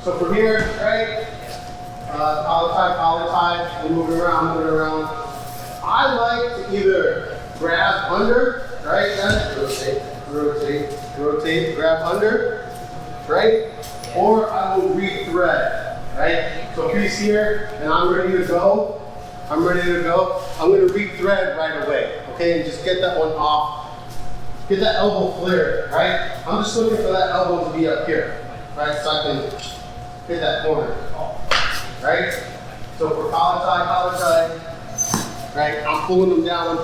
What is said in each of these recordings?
So from here, right? Collar tie, we're moving around. I like to either grab under, right? Rotate, grab under, right? Or I will re-thread, right? So if he's here and I'm ready to go, I'm going to re-thread right away, okay? And just get that one off. Get that elbow flared, right? I'm just looking for that elbow to be up here, right? So I can hit that corner, right? So for collar tie, right? I'm pulling them down,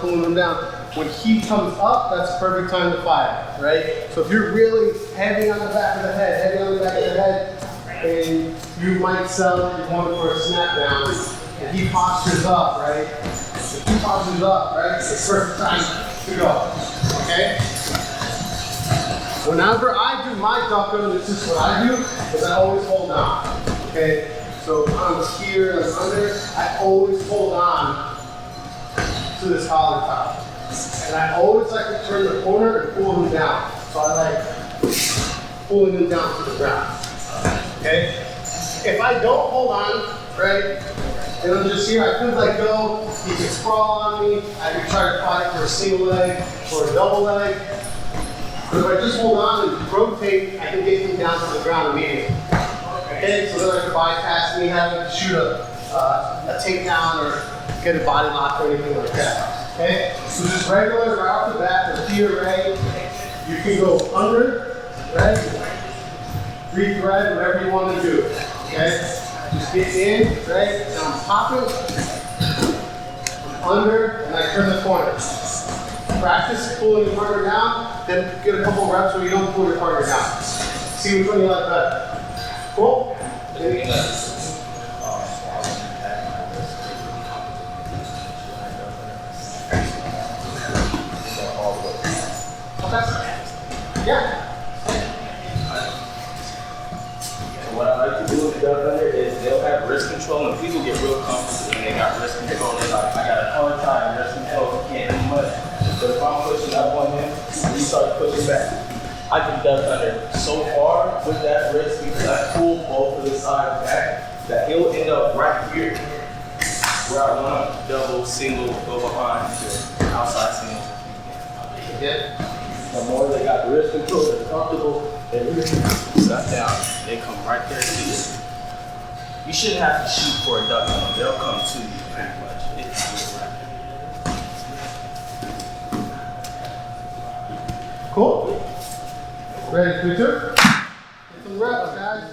When he comes up, that's the perfect time to fire, right? So if you're really heavy on the back of the head, and you might sell it, you're going for a snap down, and he postures up, right? If he postures up, right, it's the perfect time to go, okay? Whenever I do my duck under, this is what I do, is I always hold on, okay? So if I'm here, I'm under, I always hold on to this collar tie. And I always like to turn the corner and pull them down. So I like pulling them down to the ground, okay? If I don't hold on, right, and I'm just here, I could let go, he can sprawl on me, I can try to fight for a single leg or a double leg. But if I just hold on and rotate, I can get him down to the ground immediately. Okay, so then I can bypass me having to shoot a takedown or get a body lock or anything like that. Okay, so just regular right off the bat, the here, right? You can go under, right? Re-thread, whatever you want to do. Okay, just get in, right? And I'm popping, under, and I turn the corner. Practice pulling your partner down, then get a couple reps where you don't pull your partner down. See which one you like better. Cool? Okay. Yeah. So what I like to do with Duck Under is they'll have wrist control and people get real comfortable when they got wrist control. They're like, I got a collar tie and wrist control, can't do much. But if I'm pushing up on him, and you start pushing back, I can duck under so far with that wrist because I pull both of the sides back that he'll end up right here where I want to double, single, go behind, outside single. Again. The more they got wrist control, they're comfortable, they really shut down, they come right there to you. You shouldn't have to shoot for a duck under, they'll come to you pretty much. It's right. Cool. Ready for two? Get some reps, guys.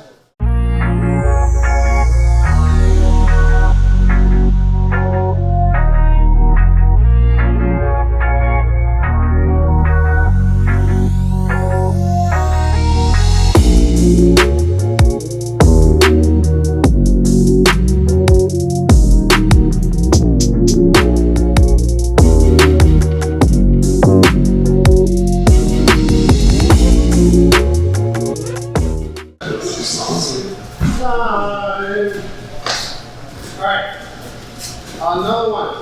Another one.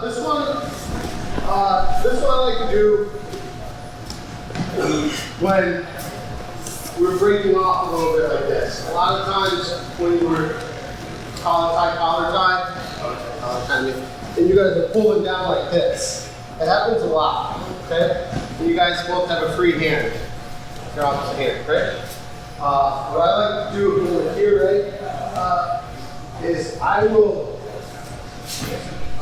This one I like to do when we're breaking off a little bit like this. A lot of times when we're collar tie, and you guys are pulling down like this. It happens a lot, okay? And you guys both have a free hand. Your opposite hand, right? What I like to do over here, right, is I will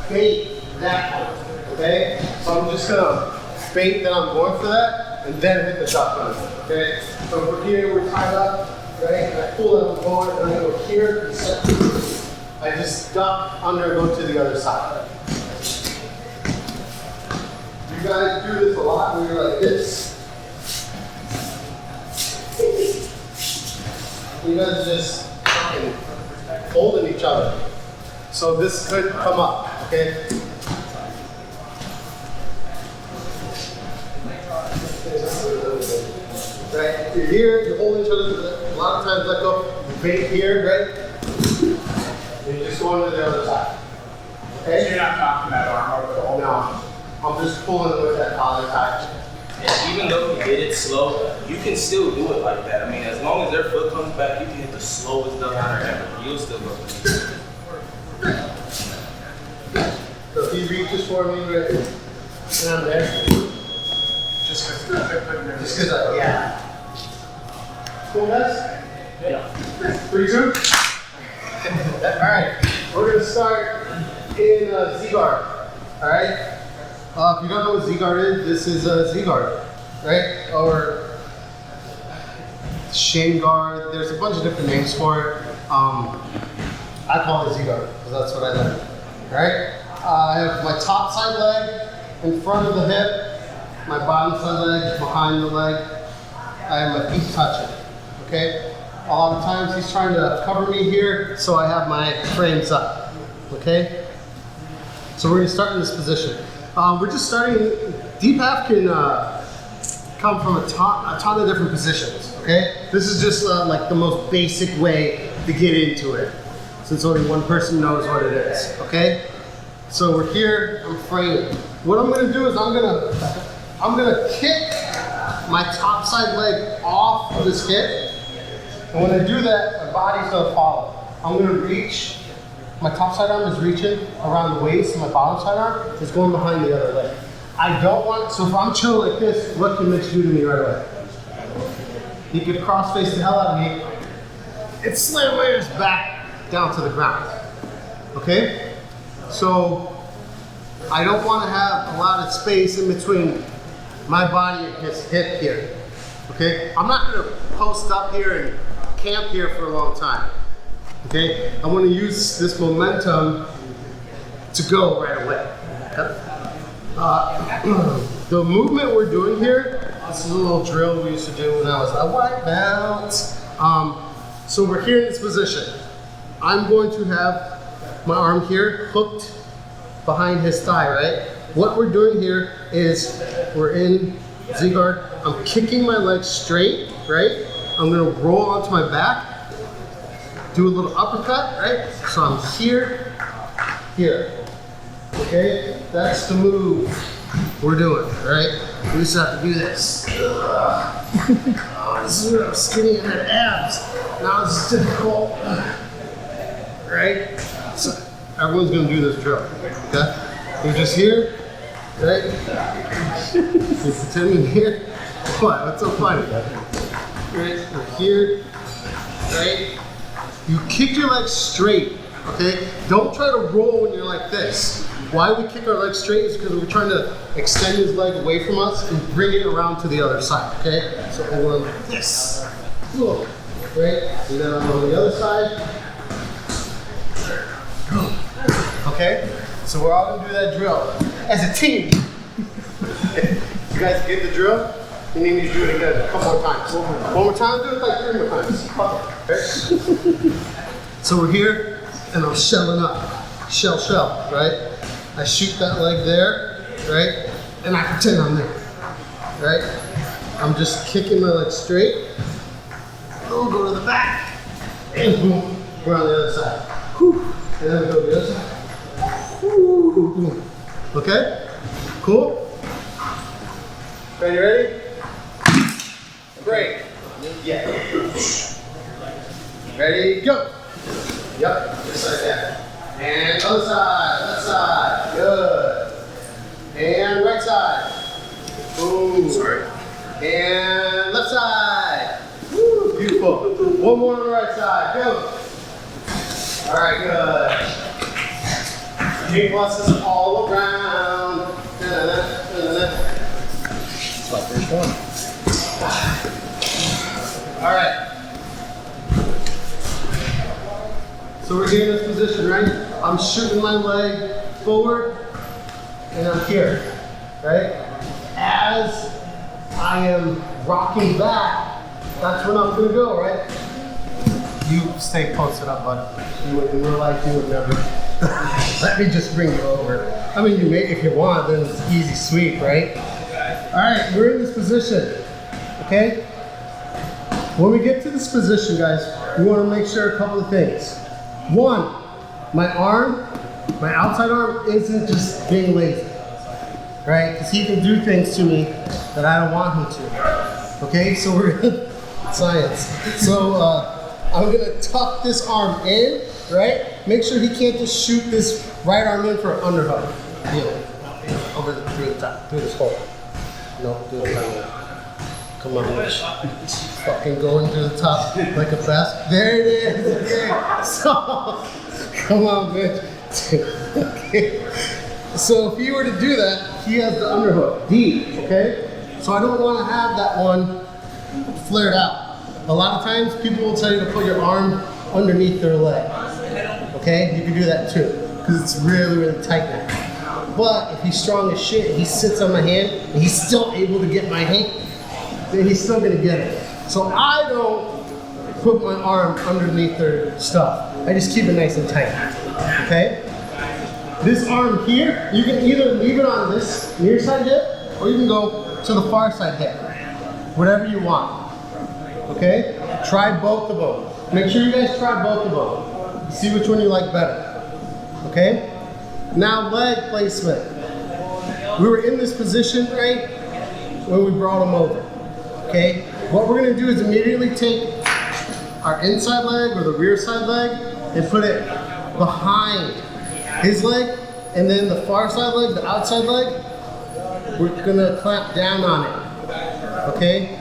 bait that one, okay? So I'm just gonna bait that I'm going for that, and then hit the duck under, okay? So from here, we're tied up, right? And I pull that one forward, and I go here, and set. I just duck under, go to the other side. You guys do this a lot when you're like this. You guys are just fucking holding each other. So this could come up, okay? Right, if you're here, you're holding each other, a lot of times let go, you bait here, right? And you just go into the other side. Okay? So you're not knocking that arm over the whole No, I'm just pulling with that collar tie. And even though he did it slow, you can still do it like that. I mean, as long as their foot comes back, you can hit the slowest duck under ever. You'll still go. So if he reaches for me right and I'm there. Just because Yeah. Cool, guys? Yeah. 3, 2. Alright, we're going to start in Z-guard. Alright? If you don't know what Z-guard is, this is Z-guard. Right? Or Shane guard. There's a bunch of different names for it. I call it Z-guard because that's what I learned. Alright? I have my top side leg in front of the hip, my bottom side leg behind the leg. I have my feet touching. Okay? A lot of times he's trying to cover me here, so I have my frames up. Okay? So we're going to start in this position. We're just starting. Deep half can come from a ton of different positions. Okay? This is just like the most basic way to get into it, since only one person knows what it is. Okay? So we're here. I'm framing. What I'm going to do is I'm going to kick my top side leg off of this hip. And when I do that, my body's going to follow. I'm going to reach. My top side arm is reaching around the waist, and my bottom side arm is going behind the other leg. I don't want, so if I'm chill like this, what can Mitch do to me right away? He could cross face the hell out of me and slam my ass back down to the ground. Okay? So I don't want to have a lot of space in between my body and his hip here. Okay? I'm not going to post up here and camp here for a long time. Okay? I want to use this momentum to go right away. Okay? The movement we're doing here, this is a little drill we used to do when I was a white belt. So we're here in this position. I'm going to have my arm here hooked behind his thigh, right? What we're doing here is we're in Z-guard. I'm kicking my leg straight, right? I'm gonna roll onto my back, do a little uppercut, right? So I'm here, here. Okay? That's the move we're doing, right? We just have to do this. Oh, this is where I'm skinny and had abs. Now this is difficult. Right? So everyone's gonna do this drill, okay? You're just here, right? You're pretending here. What? What's so funny? Right? You're here, right? You kick your legs straight, okay? Don't try to roll when you're like this. Why we kick our legs straight is because we're trying to extend his leg away from us and bring it around to the other side, okay? So we're going like this. Right? And then I'm on the other side. Okay? So we're all gonna do that drill as a team. You guys get the drill? You need me to do it again a couple more times. One more time, do it like 3 more times. Okay? So we're here and I'm shelling up. Shell, right? I shoot that leg there, right? And I pretend I'm there, right? I'm just kicking my leg straight. We'll go to the back, and boom, we're on the other side. Whew. And then we go to the other side. Whew. Okay? Cool? Ready? Great. Yeah. Ready, go. Yep, just like that. And other side, left side, good. And right side. Boom. Sorry. And left side. Woo, beautiful. One more on the right side, go. All right, good. Big pluses all around. It's my first one. All right. So we're here in this position, right? I'm shooting my leg forward, and I'm here, right? As I am rocking back, that's when I'm gonna go, right? You stay posted up, bud. In real life, you would never. Let me just bring you over. I mean, you may, if you want, then it's easy sweep, right? All right, we're in this position, okay? When we get to this position, guys, we want to make sure a couple of things. One, my arm, my outside arm isn't just being lazy, right? Because he can do things to me that I don't want him to. Okay, so we're gonna, science. So I'm gonna tuck this arm in, right? Make sure he can't just shoot this right arm in for an underhook. Over the, through the top, through this hole. No, through the top. Come on, Mitch. Fucking going to the top like a fast. There it is. Okay. So, come on, Mitch. Okay. So if he were to do that, he has the underhook deep. Okay. So I don't want to have that one flared out. A lot of times people will tell you to put your arm underneath their leg. Okay. You can do that too because it's really, really tight now. But if he's strong as shit, he sits on my hand and he's still able to get my hand. Then he's still gonna get it. So I don't put my arm underneath their stuff. I just keep it nice and tight, okay? This arm here, you can either leave it on this near side hip, or you can go to the far side hip. Whatever you want, okay? Try both of them. Make sure you guys try both of them. See which one you like better, okay? Now leg placement. We were in this position, right, when we brought him over. Okay, what we're gonna do is immediately take our inside leg or the rear side leg and put it behind his leg, and then the far side leg, the outside leg, we're gonna clamp down on it. Okay,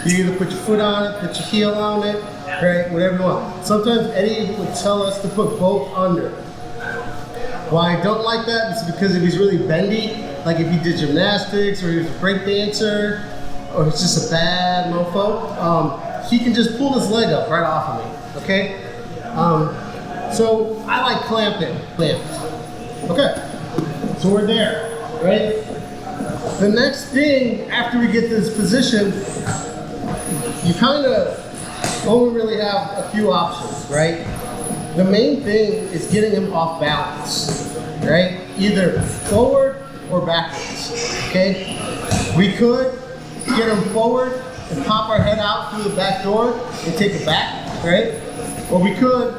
you either put your foot on it, put your heel on it, right, whatever you want. Sometimes Eddie would tell us to put both under. Why I don't like that is because if he's really bendy, like if he did gymnastics or he was a break dancer, or he's just a bad mofo, he can just pull his leg up right off of me, okay? So I like clamping. Okay, so we're there, right? The next thing after we get this position, you kind of only really have a few options, right? The main thing is getting him off balance, right? Either forward or backwards, okay? We could get him forward and pop our head out through the back door and take it back, right? Or we could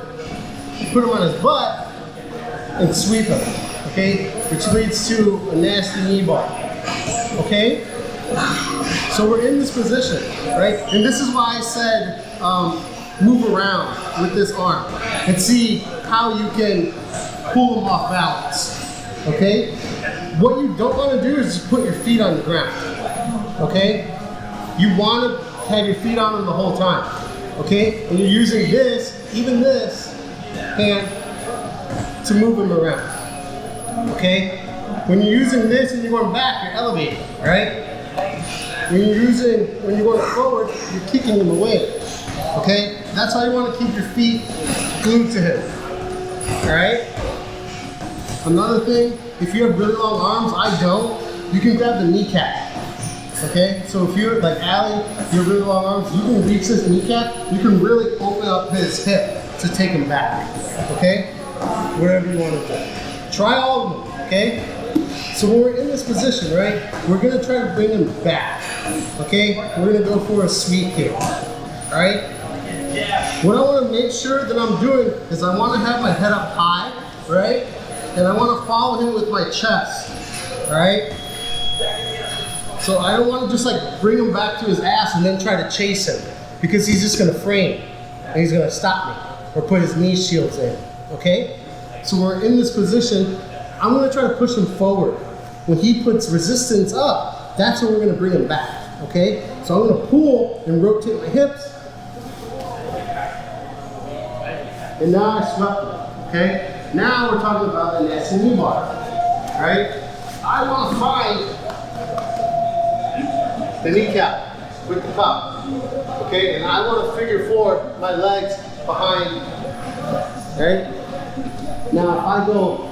put him on his butt and sweep him, okay? Which leads to a nasty knee bar, okay? So we're in this position, right? And this is why I said move around with this arm and see how you can pull him off balance, okay? What you don't want to do is just put your feet on the ground. Okay? You want to have your feet on them the whole time. Okay? And you're using this, even this hand, to move them around. Okay? When you're using this and you're going back, you're elevating. Alright? When you're going forward, you're kicking them away. Okay? That's why you want to keep your feet glued to him. Alright? Another thing, if you have really long arms, I don't, you can grab the kneecap. Okay, so if you're like Allie, you have really long arms, you can reach this kneecap, you can really open up his hip to take him back. Okay, whatever you want to do. Try all of them, okay? So when we're in this position, right, we're gonna try to bring him back. Okay, we're gonna go for a sweep here. All right? What I want to make sure that I'm doing is I want to have my head up high, right? And I want to follow him with my chest, all right? So I don't want to just like bring him back to his ass and then try to chase him because he's just going to frame and he's going to stop me or put his knee shields in, okay? So we're in this position. I'm going to try to push him forward. When he puts resistance up, that's when we're going to bring him back, okay? So I'm going to pull and rotate my hips. And now I swept him, okay? Now we're talking about the nasty knee bar, right? I want to find the kneecap with the cup, okay? And I want to figure four my legs behind, right? Now if I go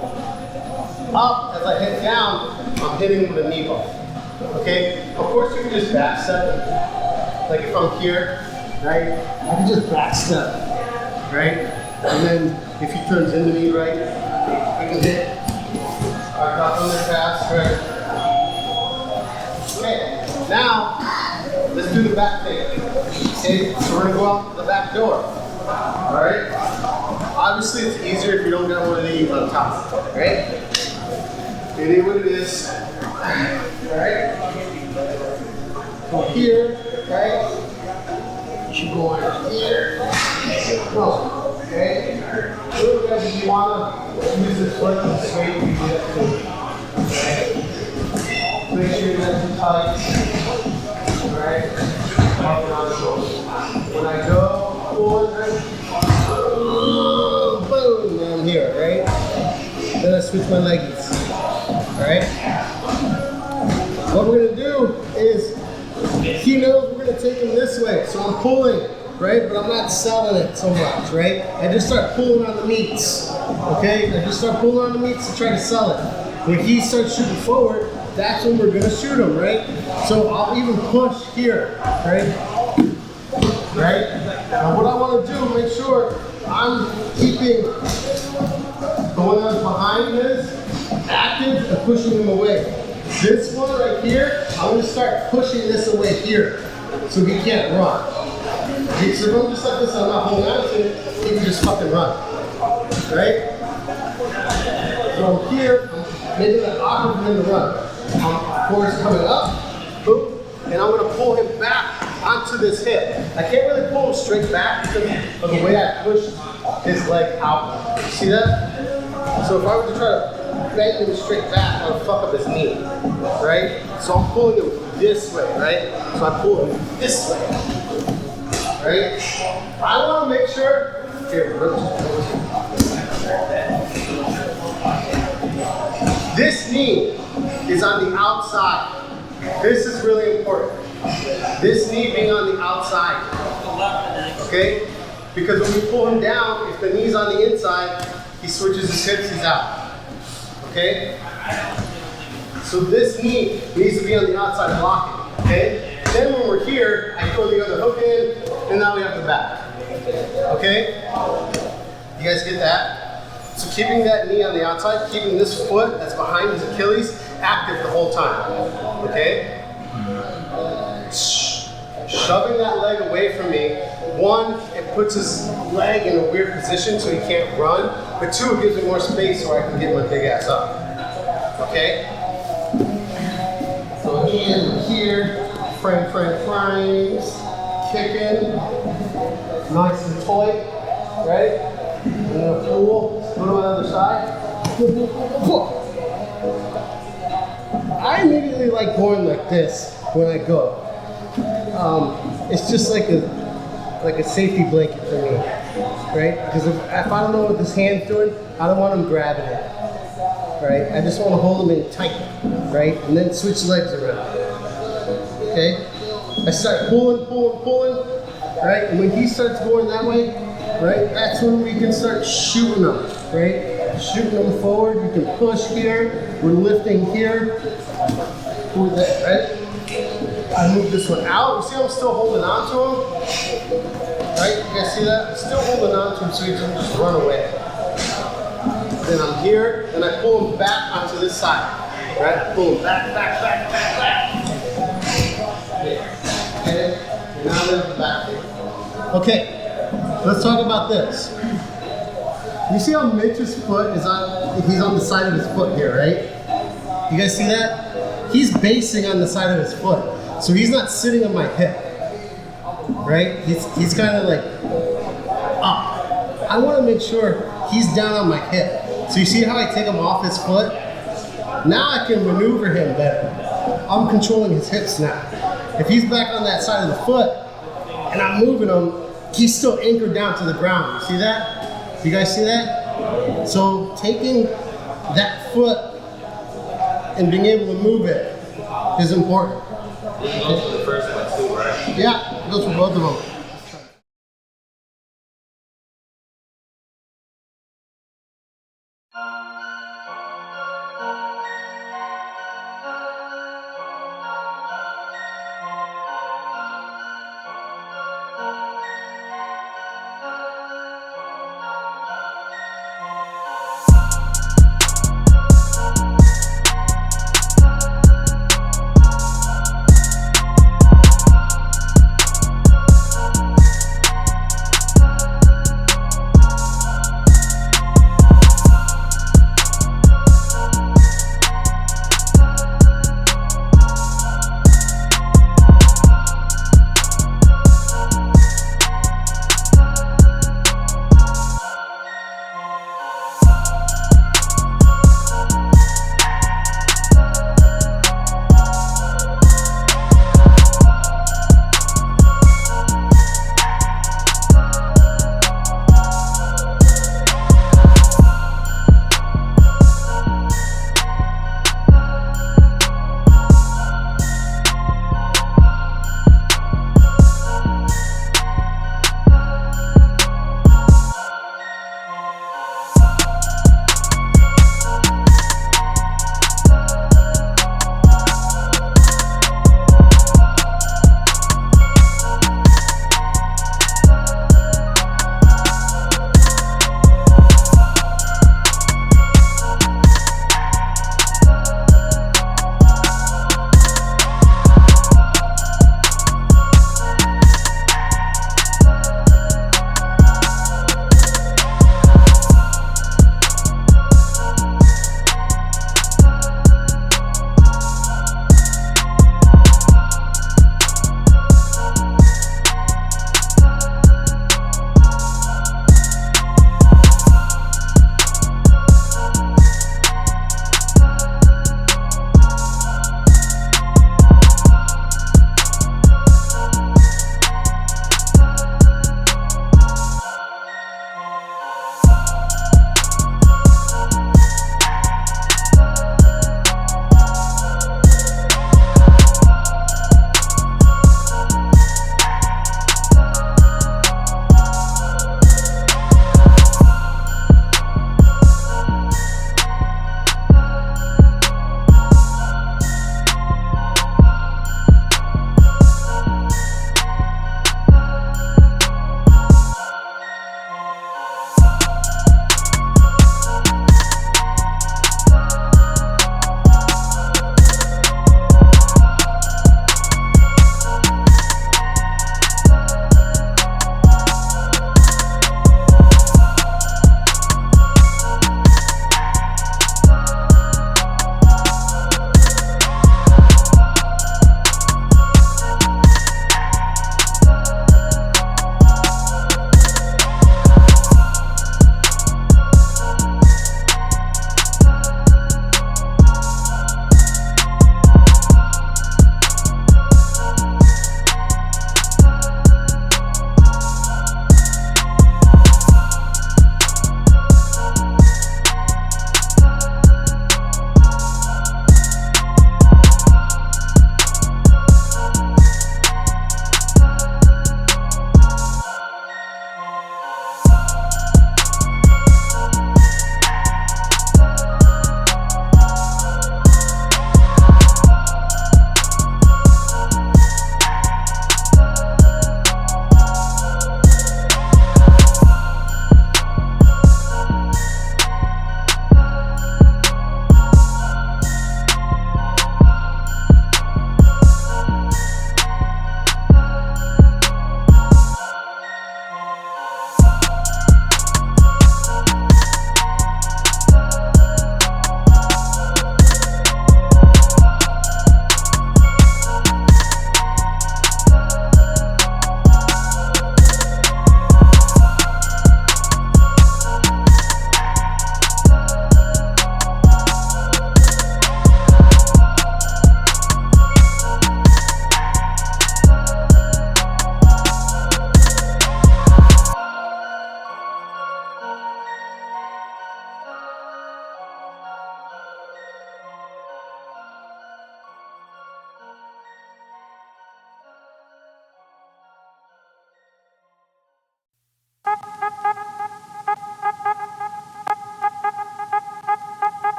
up as I hit down, I'm hitting with a knee bar, okay? Of course you can just back step, like if I'm here, right? I can just back step, right? And then if he turns into me, right, I can hit our Duck Under pass, right? Okay, now let's do the back thing. Okay, so we're gonna go out the back door. All right. Obviously, it's easier if you don't get one of these on top, right? It is what it is. All right. So here, right? You go in here. Go. Okay? Look at if you want to use this foot to straight, you do that too. Okay? Make sure you're nice and tight. Alright? When I go forward, boom, now I'm here, right? Then I switch my leggies. Alright? What we're gonna do is, he knows we're gonna take him this way, so I'm pulling, right? But I'm not selling it so much, right? I just start pulling on the meats, okay? I just start pulling on the meats to try to sell it. When he starts shooting forward, that's when we're gonna shoot him, right? So I'll even push here, right? Right? Now what I wanna do, make sure I'm keeping the one that's behind this active and pushing him away. This one right here, I'm gonna start pushing this away here so he can't run. Okay, so if I'm just like this, I'm not holding on to it, he can just fucking run. Right? So I'm here, I'm making it awkward for him to run. Of course, coming up, boom, and I'm gonna pull him back onto this hip. I can't really pull him straight back because of the way I push his leg out. You see that? So if I were to try to bang him straight back, I would fuck up his knee, right? So I'm pulling him this way, right? So I pull him this way, right? I want to make sure, here, this knee is on the outside. This is really important. This knee being on the outside, okay? Because when we pull him down, if the knee's on the inside, he switches his hips, he's out. Okay? So this knee needs to be on the outside blocking, okay? Then when we're here, I throw the other hook in, and now we have the back. Okay? You guys get that? So keeping that knee on the outside, keeping this foot that's behind his Achilles active the whole time. Okay? Shoving that leg away from me. One, it puts his leg in a weird position so he can't run. But two, it gives me more space so I can get my big ass up. Okay? So in here, frames, kicking, nice and tight, right? And then a pull, go to my other side. I immediately like going like this when I go. It's just like a safety blanket for me, right? Because if I don't know what this hand's doing, I don't want him grabbing it, right? I just want to hold him in tight, right? And then switch legs around, okay? I start pulling, right? And when he starts going that way, right? That's when we can start shooting him, right? Shooting him forward, you can push here, we're lifting here, pull that, right? I move this one out. You see I'm still holding on to him? Right? You guys see that? I'm still holding on to him so he doesn't just run away. Then I'm here, and I pull him back onto this side. Right? I pull him back. Okay? And now there's the back here. Okay, let's talk about this. You see how Mitch's foot is he's on the side of his foot here, right? You guys see that? He's basing on the side of his foot. So he's not sitting on my hip, right? He's kind of like up. I want to make sure he's down on my hip. So you see how I take him off his foot? Now I can maneuver him better. I'm controlling his hips now. If he's back on that side of the foot and I'm moving him, he's still anchored down to the ground. You see that? You guys see that? So taking that foot and being able to move it is important. It goes for the first one too, right? Yeah, it goes for both of them.